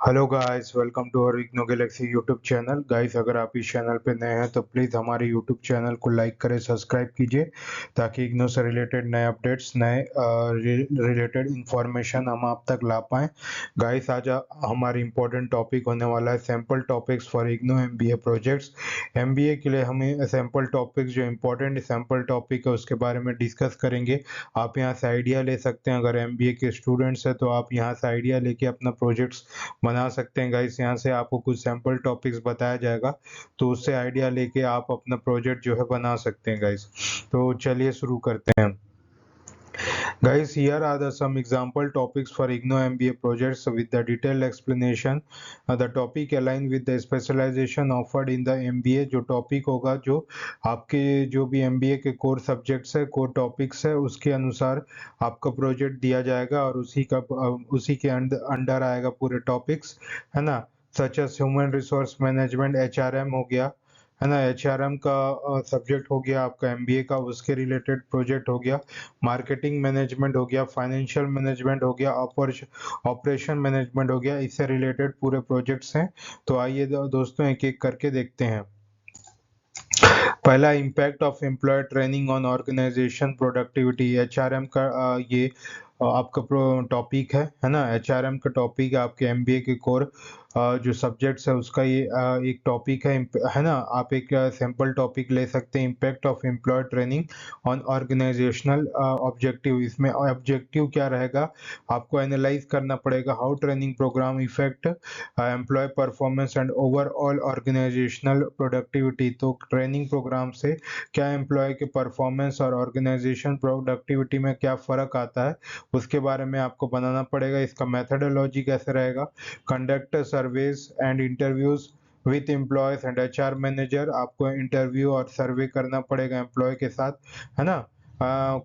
Hello guys, welcome to our IGNOU Galaxy YouTube channel. Guys, अगर आप इस चैनल पे नए हैं तो प्लीज़ हमारे यूट्यूब चैनल को लाइक करें, सब्सक्राइब कीजिए ताकि इग्नो से रिलेटेड नए अपडेट्स, नए रिलेटेड इंफॉर्मेशन हम आप तक ला पाएँ। गाइस, आज हमारी इम्पोर्टेंट टॉपिक होने वाला है sample topics for IGNOU MBA projects. MBA के लिए हमें सैम्पल टॉपिक्स, जो इम्पोर्टेंट सैम्पल टॉपिक है उसके बारे में डिस्कस करेंगे। आप यहाँ से आइडिया ले सकते हैं। अगर एमबीए के स्टूडेंट्स हैं तो आप यहाँ से आइडिया लेके अपना प्रोजेक्ट्स बना सकते हैं। गाइस, यहाँ से आपको कुछ सैम्पल टॉपिक्स बताया जाएगा, तो उससे आइडिया लेके आप अपना प्रोजेक्ट जो है बना सकते हैं। गाइस, तो चलिए शुरू करते हैं। Guys, here are some example topics for IGNOU MBA projects with the detailed explanation. The topic align with the specialization offered in the MBA. जो टॉपिक होगा, जो आपके जो भी MBA के कोर सब्जेक्ट्स है, कोर टॉपिक्स है, उसके अनुसार आपका प्रोजेक्ट दिया जाएगा और उसी के अंडर आएगा पूरे टॉपिक्स, है ना। Such as human resource management, HRM हो गया, है ना। HRM का सब्जेक्ट हो गया आपका MBA का, उसके रिलेटेड प्रोजेक्ट हो गया। मार्केटिंग मैनेजमेंट हो गया, फाइनेंशियल मैनेजमेंट हो गया, ऑपरेशन मैनेजमेंट हो गया। इससे रिलेटेड पूरे प्रोजेक्ट्स हैं। तो आइए दोस्तों एक एक करके देखते हैं। पहला, impact of employ training on organisation productivity. HRM का ये आपका टॉपिक है ना। HRM का टॉपिक है आपके MBA के कोर जो सब्जेक्ट्स है उसका ये एक टॉपिक है ना। आप एक सैम्पल टॉपिक ले सकते हैं, impact of employ training on organisational objective. इसमें ऑब्जेक्टिव क्या रहेगा, आपको एनालाइज करना पड़ेगा। How training programme effect employ performance and overall organisational productivity. तो ट्रेनिंग प्रोग्राम से क्या एम्प्लॉय के परफॉर्मेंस और ऑर्गेनाइजेशन प्रोडक्टिविटी में क्या फ़र्क आता है, उसके बारे में आपको बनाना पड़ेगा। इसका मेथडोलॉजी कैसे रहेगा, conduct surveys and interviews with employees and HR manager. आपको इंटरव्यू और सर्वे करना पड़ेगा एम्प्लॉय के साथ, है ना।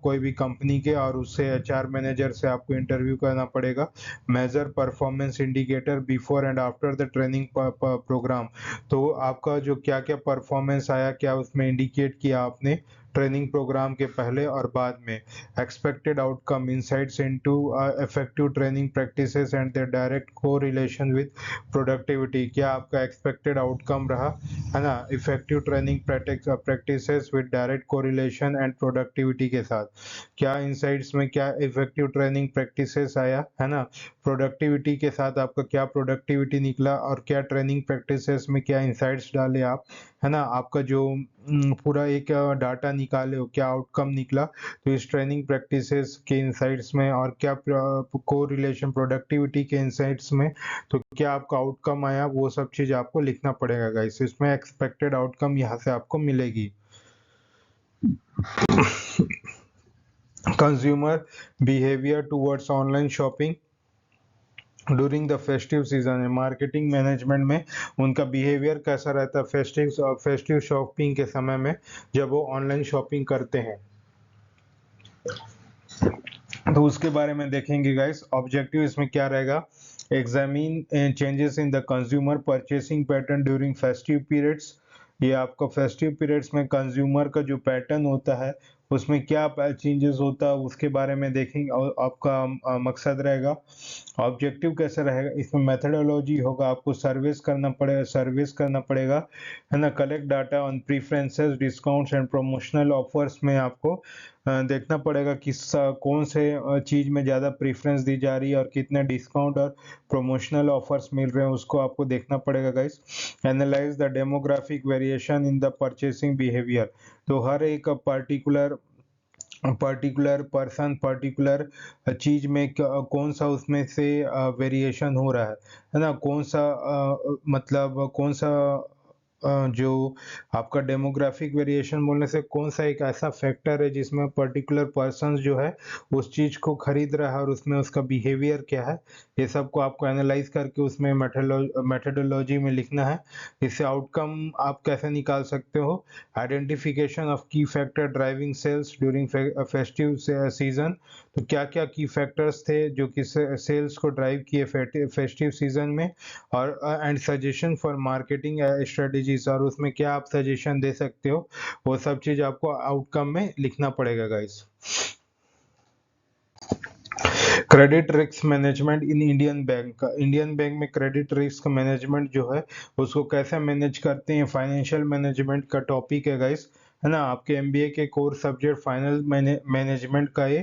कोई भी कंपनी के, और उससे HR मैनेजर से आपको इंटरव्यू करना पड़ेगा। Measure performance indicator before and after the training programme. तो आपका जो क्या क्या परफॉर्मेंस आया, क्या उसमें इंडिकेट किया आपने ट्रेनिंग प्रोग्राम के पहले और बाद में। Expected outcome, insights into effective training practices and their direct correlation with productivity. क्या आपका एक्सपेक्टेड आउटकम रहा, है ना, effective training practices with direct correlation and productivity के साथ। क्या इंसाइट्स में क्या इफेक्टिव ट्रेनिंग प्रैक्टिसेस आया, है ना। प्रोडक्टिविटी के साथ आपका क्या प्रोडक्टिविटी निकला, और क्या ट्रेनिंग प्रैक्टिसेस में क्या इंसाइट्स डाले आप, है ना। आपका जो पूरा एक डाटा निकाले हो, क्या आउटकम निकला, तो इस ट्रेनिंग प्रैक्टिसेस के इंसाइट्स में, और क्या को रिलेशन प्रोडक्टिविटी के इंसाइट्स में, तो क्या आपका आउटकम आया, वो सब चीज़ आपको लिखना पड़ेगा। गाइस, इसमें एक्सपेक्टेड आउटकम यहाँ से आपको मिलेगी। Consumer behaviour towards online shopping during the festive season है। मार्केटिंग मैनेजमेंट में उनका बिहेवियर कैसा रहता है फेस्टिव शॉपिंग के समय में, जब वो ऑनलाइन शॉपिंग करते हैं, तो उसके बारे में देखेंगे। गाइस, ऑब्जेक्टिव इसमें क्या रहेगा, examine changes in the consumer purchasing pattern during festive periods. ये आपका फेस्टिव पीरियड्स में कंज्यूमर का जो पैटर्न होता है उसमें क्या चेंजेस होता है, उसके बारे में देखेंगे, और आपका मकसद रहेगा। ऑब्जेक्टिव कैसे रहेगा, इसमें मेथडोलॉजी होगा, आपको सर्विस करना पड़ेगा, है ना। Collect data on preferences, discounts and promotional offers में आपको देखना पड़ेगा कि कौन से चीज़ में ज़्यादा प्रेफरेंस दी जा रही है और कितने डिस्काउंट और प्रमोशनल ऑफर्स मिल रहे हैं, उसको आपको देखना पड़ेगा। Guys, analyse the demographic variation in the purchasing behaviour. तो हर एक पर्टिकुलर पर्सन, पर्टिकुलर चीज में कौन सा उसमें से वेरिएशन हो रहा है ना। कौन सा मतलब कौन सा जो आपका डेमोग्राफिक वेरिएशन बोलने से कौन सा एक ऐसा फैक्टर है जिसमें पर्टिकुलर पर्सन जो है उस चीज को खरीद रहा है, और उसमें उसका बिहेवियर क्या है, ये सब को आपको एनालाइज करके उसमें मेथडोलॉजी में लिखना है। इससे आउटकम आप कैसे निकाल सकते हो, identification of key factor driving sales during festive season. तो क्या क्या की फैक्टर्स थे जो कि सेल्स को ड्राइव किए फेस्टिव सीजन में, और and suggestion for marketing strategies, और उसमें क्या आप सजेशन दे सकते हो, वो सब चीज आपको आउटकम में लिखना पड़ेगा। Guys, credit risk management in Indian bank में क्रेडिट रिस्क मैनेजमेंट जो है उसको कैसे मैनेज करते हैं, फाइनेंशियल मैनेजमेंट का टॉपिक है गाइस, है ना। आपके एमबीए के कोर सब्जेक्ट फाइनल मैनेजमेंट का ये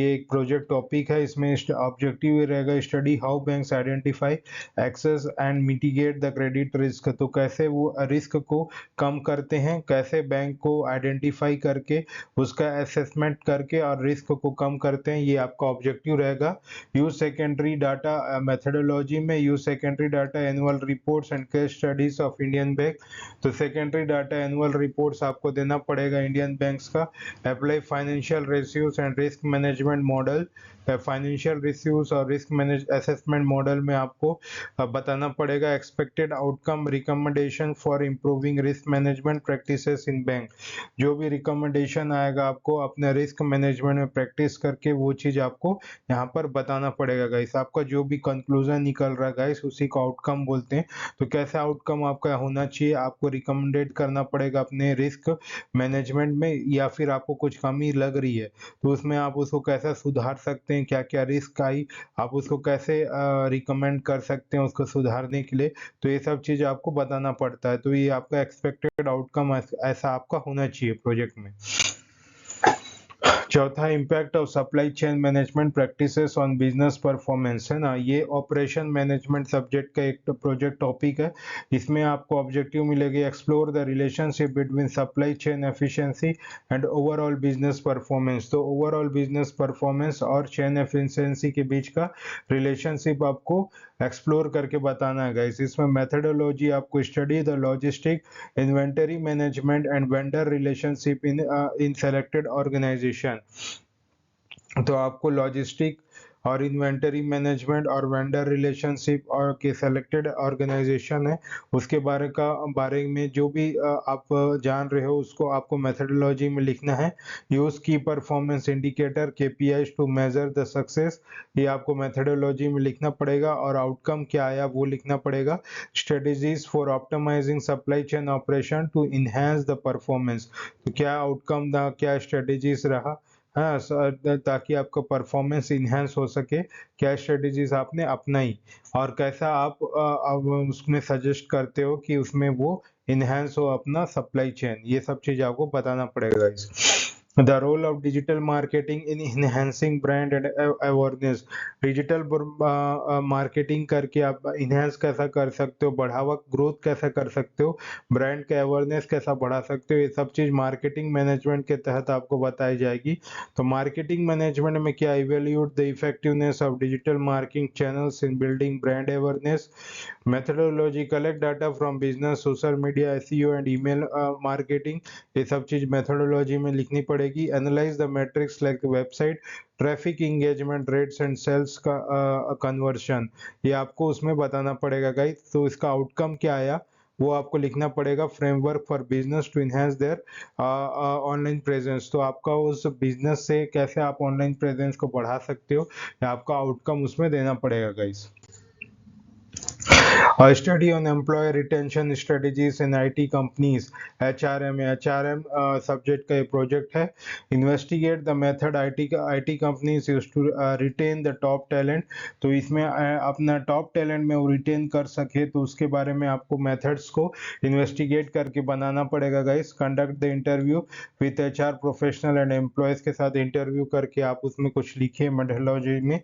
एक प्रोजेक्ट टॉपिक है। इसमें ऑब्जेक्टिव ये रहेगा, study how banks identify, access and mitigate the credit risk. तो कैसे वो रिस्क को कम करते हैं, कैसे बैंक को आइडेंटिफाई करके उसका असेसमेंट करके और रिस्क को कम करते हैं, ये आपका ऑब्जेक्टिव रहेगा। यूज सेकेंडरी डाटा मेथडोलॉजी में use secondary data annual reports and case studies of Indian bank. तो सेकेंडरी डाटा एनुअल रिपोर्ट्स आपको देना पड़ेगा इंडियन बैंक्स का। Apply financial ratios and risk management model. Financial ratios और risk manage assessment model में आपको बताना पड़ेगा expected outcome recommendation for improving risk management practices in bank. जो भी रिकमेंडेशन आएगा आपको अपने रिस्क मैनेजमेंट में प्रैक्टिस करके वो चीज आपको यहाँ पर बताना पड़ेगा गाइस। आपका जो भी कंक्लूजन निकल रहा है गाइस उसी को आउटकम बोलते हैं। तो कैसा आउटकम आपका होना चाहिए, आपको रिकमेंडेड करना पड़ेगा अपने रिस्क मैनेजमेंट में, या फिर आपको कुछ कमी लग रही है तो उसमें आप उसको कैसे सुधार सकते हैं, क्या क्या रिस्क आई आप उसको कैसे रिकमेंड कर सकते हैं उसको सुधारने के लिए। तो ये सब चीज आपको बताना पड़ता है। तो ये आपका एक्सपेक्टेड आउटकम ऐसा आपका होना चाहिए प्रोजेक्ट में। चौथा, impact of supply chain management practices on business performance, है ना। ये ऑपरेशन मैनेजमेंट सब्जेक्ट का एक प्रोजेक्ट टॉपिक है। इसमें आपको ऑब्जेक्टिव मिलेगी, explore the relationship between supply chain efficiency and overall business performance. तो ओवरऑल बिजनेस परफॉर्मेंस और चेन एफिशिएंसी के बीच का रिलेशनशिप आपको एक्सप्लोर करके बताना है गाइस। इसमें मेथडोलॉजी आपको study the logistic, inventory management and vendor relationship in selected organisation. तो आपको लॉजिस्टिक और इन्वेंटरी मैनेजमेंट और वेंडर रिलेशनशिप और के सेलेक्टेड ऑर्गेनाइजेशन है उसके बारे में जो भी आप जान रहे हो उसको आपको मेथडोलॉजी में लिखना है। Use key performance indicator KPIs to measure the success, ये आपको मेथडोलॉजी में लिखना पड़ेगा। और आउटकम क्या आया वो लिखना पड़ेगा। Strategies for optimising supply chain operation to enhance the performance, तो क्या आउटकम था, क्या स्ट्रेटेजीज रहा, हाँ ताकि आपका परफॉर्मेंस इन्हेंस हो सके, क्या स्ट्रेटेजीज आपने अपनाई और कैसा आप अब उसमें सजेस्ट करते हो कि उसमें वो इन्हेंस हो अपना सप्लाई चेन, ये सब चीज आपको बताना पड़ेगा इस। The role of digital marketing in enhancing brand and awareness, digital marketing करके आप इनहेंस कैसा कर सकते हो, बढ़ावा ग्रोथ कैसा कर सकते हो, ब्रांड का अवेयरनेस कैसा बढ़ा सकते हो, ये सब चीज मार्केटिंग मैनेजमेंट के तहत आपको बताई जाएगी। तो मार्केटिंग मैनेजमेंट में क्या, evaluate the effectiveness of digital marketing channels in building brand awareness. Methodology, collect data from business, social media, SEO and email marketing, ये सब चीज मेथडोलॉजी में लिखनी पड़ेगी। Analyse the metrics like website traffic, engagement rates and sales का conversion, ये आपको उसमें बताना पड़ेगा गाइस। तो इसका आउटकम क्या आया वो आपको लिखना पड़ेगा। Framework for business to enhance their online presence, तो आपका उस बिजनेस से कैसे आप ऑनलाइन प्रेजेंस को बढ़ा सकते हो, ये आपका आउटकम उसमें देना पड़ेगा guys. Study on employ retention strategies in IT companies, HRM subject का ये प्रोजेक्ट है। Investigate the method IT companies use to retain the top talent, तो इसमें अपना टॉप टैलेंट में वो रिटेन कर सके तो उसके बारे में आपको मेथड्स को इन्वेस्टिगेट करके बनाना पड़ेगा guys. Conduct the interview with HR professional and employees के साथ इंटरव्यू करके आप उसमें कुछ लिखिए मेथडोलॉजी में।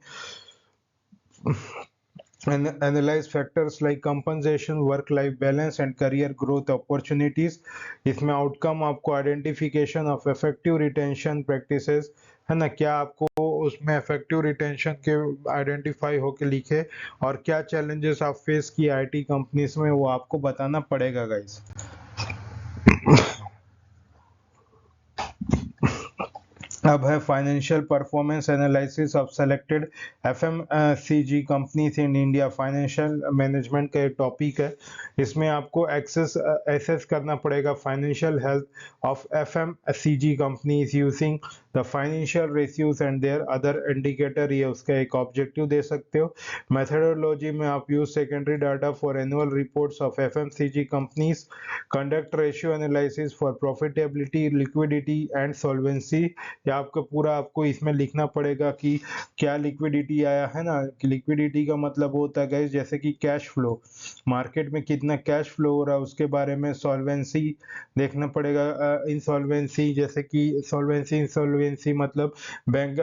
and analyze factors like compensation, work life balance and career growth opportunities। इसमें आउटकम आपको identification of effective retention practices, है ना, क्या आपको उसमें इफेक्टिव रिटेंशन के आइडेंटिफाई होके लिखे और क्या चैलेंजेस आप फेस किए आईटी कंपनीज में वो आपको बताना पड़ेगा गाइस। अब है financial performance analysis of selected FMCG companies in India, financial management का एक टॉपिक है। इसमें आपको एसेस करना पड़ेगा financial health of FMCG companies using the financial ratios and their other indicator, ये उसका एक ऑब्जेक्टिव दे सकते हो। मेथडोलॉजी में आप use secondary data for annual reports of FMCG companies, conduct ratio analysis for profitability, liquidity and solvency. या आपको पूरा आपको इसमें लिखना पड़ेगा कि क्या लिक्विडिटी आया है ना, कि लिक्विडिटी का मतलब होता है गाइस जैसे कि कैश फ्लो, मार्केट में कितना कैश फ्लो हो रहा है उसके बारे में। सॉल्वेंसी देखना पड़ेगा, इंसॉल्वेंसी जैसे कि सॉल्वेंसी इंसॉल्वेंसी मतलब बैंक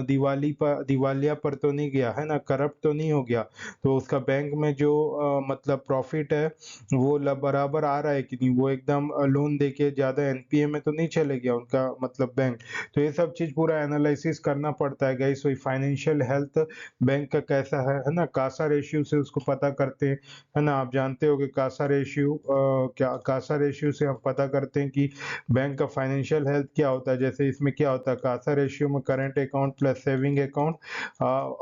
दिवालिया पर तो नहीं गया है ना, करप्ट तो नहीं हो गया, तो उसका बैंक में जो मतलब प्रॉफिट है वो बराबर आ रहा है कि नहीं, वो एकदम लोन देके ज्यादा एनपीए में तो नहीं चले गया उनका मतलब बैंक। तो ये सब चीज पूरा एनालिसिस करना पड़ता है गाइस। वही फाइनेंशियल हेल्थ बैंक का कैसा है ना, कासा रेशियो से उसको पता करते हैं, है ना। आप जानते हो कि कासा रेशियो क्या, कासा रेशियो से हम पता करते हैं कि बैंक का फाइनेंशियल हेल्थ क्या होता है। जैसे इसमें क्या होता है, कासा रेशियो में current account plus saving account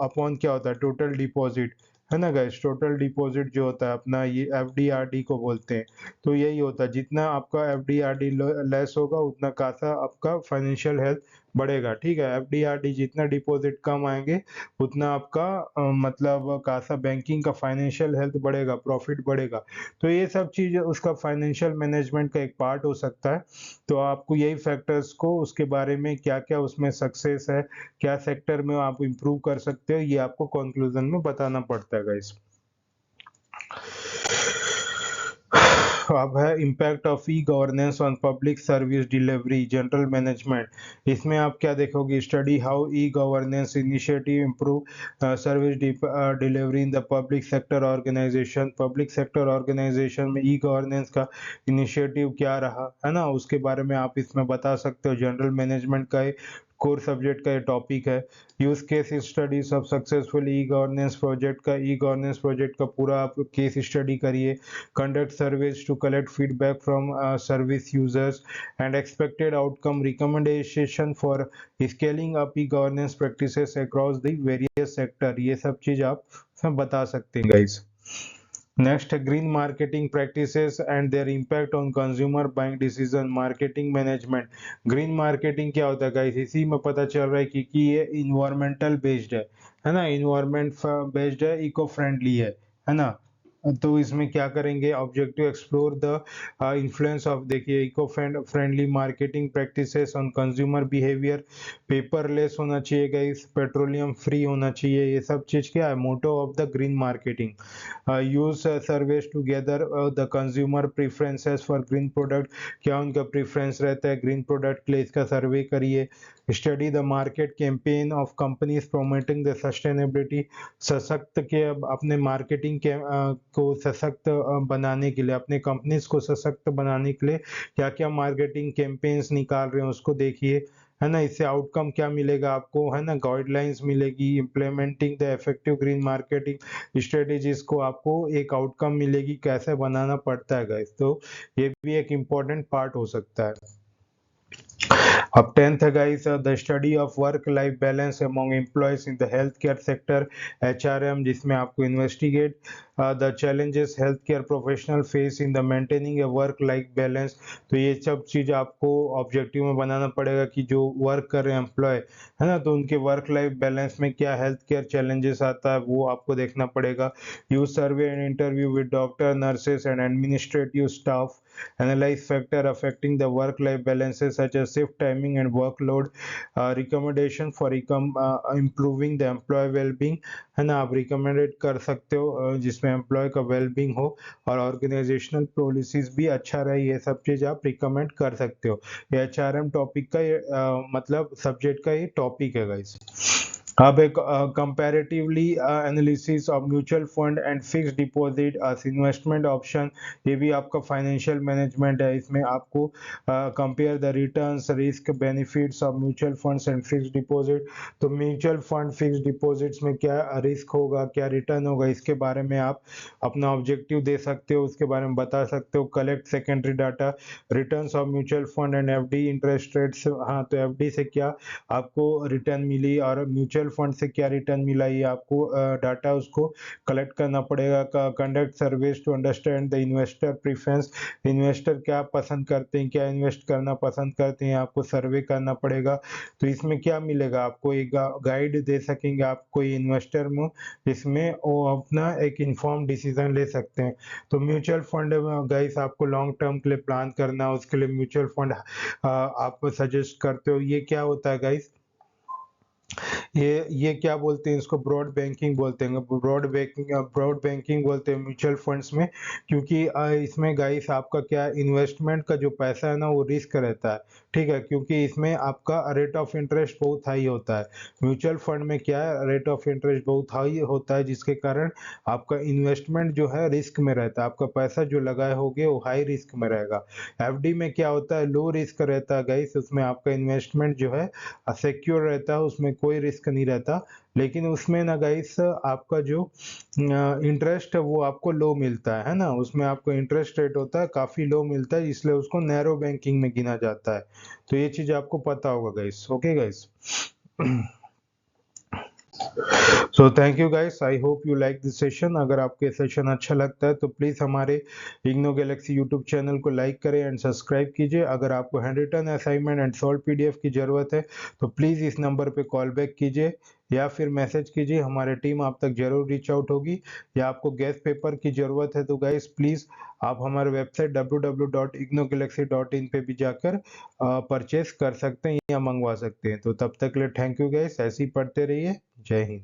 upon क्या होता है, टोटल डिपॉजिट, है ना गाइस। टोटल डिपॉजिट जो होता है अपना, ये एफडीआरडी को बोलते हैं। तो यही होता है, जितना आपका एफडीआरडी लेस होगा उतना कासा आपका फाइनेंशियल हेल्थ बढ़ेगा, ठीक है। एफडीआरडी जितना डिपॉजिट कम आएंगे उतना आपका मतलब कासा बैंकिंग का फाइनेंशियल हेल्थ बढ़ेगा, प्रॉफिट बढ़ेगा। तो ये सब चीज उसका फाइनेंशियल मैनेजमेंट का एक पार्ट हो सकता है। तो आपको यही फैक्टर्स को, उसके बारे में क्या क्या उसमें सक्सेस है, क्या सेक्टर में आप इम्प्रूव कर सकते हो, ये आपको कंक्लूजन में बताना पड़ता है गाइस। अब है impact of e governance on public service delivery general management. इसमें आप क्या देखोगे, study how e governance initiative improve service delivery in the public sector organisation. Public sector organisation में ई गवर्नेंस का इनिशिएटिव क्या रहा है ना, उसके बारे में आप इसमें बता सकते हो। जनरल मैनेजमेंट का कोर सब्जेक्ट का ये टॉपिक है। Use case studies of successful e governance project का, ई गवर्नेंस प्रोजेक्ट का पूरा आप केस स्टडी करिए। conduct surveys to collect feedback from service users and expected outcome recommendation for scaling up e-governance practices across the various sector। ये सब चीज आप सब बता सकते हैं गाइस। नेक्स्ट है green marketing practices and there impact on consumer buying decision, marketing management. Green marketing क्या होता है गाइस, इसी में पता चल रहा है कि ये इन्वायरमेंटल बेस्ड है ना, इन्वायरमेंट बेस्ड है, इको फ्रेंडली है ना। तो इसमें क्या करेंगे, objective explore the influence of, देखिए eco friendly marketing practices on consumer behaviour. Paperless होना चाहिए गाइस, पेट्रोलियम फ्री होना चाहिए, ये सब चीज क्या है, motto of the green marketing. Use surveys to gather the consumer preferences for green product, क्या उनका प्रेफरेंस रहता है ग्रीन प्रोडक्ट के लिए, इसका सर्वे करिए। Study the market campaign of companies promoting the sustainability, सशक्त के अपने मार्केटिंग के को सशक्त बनाने के लिए, अपने कंपनीज को सशक्त बनाने के लिए क्या क्या मार्केटिंग कैंपेन्स निकाल रहे हैं उसको देखिए, है ना। इससे आउटकम क्या मिलेगा आपको, है ना, गाइडलाइंस मिलेगी। Implementing the effective green marketing strategies को आपको एक आउटकम मिलेगी, कैसे बनाना पड़ता है गाइस। तो ये भी एक इम्पोर्टेंट पार्ट हो सकता है। अब 10th है guys, the study of work life balance among employees in the health care sector, HRM, जिसमें आपको investigate the challenges health care professional face in the maintaining A work life balance. तो ये सब चीज आपको ऑब्जेक्टिव में बनाना पड़ेगा कि जो वर्क कर रहे हैं एम्प्लॉय, है ना, तो उनके वर्क लाइफ बैलेंस में क्या हेल्थ केयर चैलेंजेस आता है वो आपको देखना पड़ेगा। Use survey and interview with doctor, nurses and administrative staff, analyze factor affecting the work life balances such as shift timing and workload, recommendation for improving the employee well-being, है ना। आप recommended कर सकते हो जिसमें एम्प्लॉय का wellbeing हो और ऑर्गेनाइजेशनल पॉलिसीज भी अच्छा रहे, ये सब चीज आप रिकमेंड कर सकते हो। ये एचआरएम टॉपिक का ये मतलब सब्जेक्ट का ये टॉपिक है गाइस। अब एक comparatively analysis of mutual fund and fixed deposit as investment option, ये भी आपका फाइनेंशियल मैनेजमेंट है। इसमें आपको compare the returns, risk, benefits of mutual funds and fixed deposit. तो म्यूचुअल फंड फिक्स्ड डिपॉजिट्स में क्या रिस्क होगा, क्या रिटर्न होगा, इसके बारे में आप अपना ऑब्जेक्टिव दे सकते हो, उसके बारे में बता सकते हो। Collect secondary data, returns of mutual fund and FD interest rates, हाँ तो एफडी से क्या आपको रिटर्न मिली और म्यूचुअल म्यूचुअल फंड से क्या रिटर्न मिला, ये आपको डाटा उसको कलेक्ट करना पड़ेगा। Conduct surveys to understand the investor preference, investor क्या पसंद करते हैं, क्या इन्वेस्ट करना पसंद करते हैं, आपको सर्वे करना पड़ेगा। तो इसमें क्या मिलेगा, आपको एक गाइड दे सकेंगे आप कोई इन्वेस्टर में, जिसमें वो अपना एक इन्फॉर्म डिसीजन ले सकते हैं। तो म्यूचुअल फंड गाइस आपको लॉन्ग टर्म के लिए प्लान करना है, उसके लिए म्यूचुअल फंड आप सजेस्ट करते हो। ये क्या होता है गाइस, ये क्या बोलते हैं, इसको ब्रॉड बैंकिंग बोलते हैं। ब्रॉड बैंकिंग बोलते हैं म्यूचुअल फंड्स में, क्योंकि इसमें गाइस आपका क्या इन्वेस्टमेंट का जो पैसा है ना वो रिस्क रहता है, ठीक है, क्योंकि इसमें आपका रेट ऑफ इंटरेस्ट बहुत हाई होता है। म्यूचुअल फंड में क्या है, रेट ऑफ इंटरेस्ट बहुत हाई होता है, जिसके कारण आपका इन्वेस्टमेंट जो है रिस्क में रहता है, आपका पैसा जो लगाए होगे वो हाई रिस्क में रहेगा। एफडी में क्या होता है, लो रिस्क रहता है गाइस, उसमें आपका इन्वेस्टमेंट जो है सिक्योर रहता है, उसमें कोई रिस्क नहीं रहता। लेकिन उसमें ना गाइस आपका जो इंटरेस्ट है वो आपको लो मिलता है ना, उसमें आपको इंटरेस्ट रेट होता है काफ़ी लो मिलता है, इसलिए उसको नैरो बैंकिंग में गिना जाता है। तो ये चीज़ आपको पता होगा guys. Okay guys. So thank you guys, I hope you like this session. अगर आपको ये सेशन अच्छा लगता है तो प्लीज़ हमारे इग्नो गैलेक्सी यूट्यूब चैनल को लाइक करें एंड सब्सक्राइब कीजिए। अगर आपको handwritten assignment and solve PDF की ज़रूरत है तो प्लीज़ इस नंबर पे कॉल बैक कीजिए या फिर मैसेज कीजिए, हमारी टीम आप तक जरूर रीच आउट होगी। या आपको गेस्ट पेपर की ज़रूरत है तो गाइस प्लीज़ आप हमारे वेबसाइट www.ignogalaxy.in पे भी जाकर परचेस कर सकते हैं या मंगवा सकते हैं। तो तब तक के लिए थैंक यू गाइस, ऐसे ही पढ़ते रहिए। जय हिंद।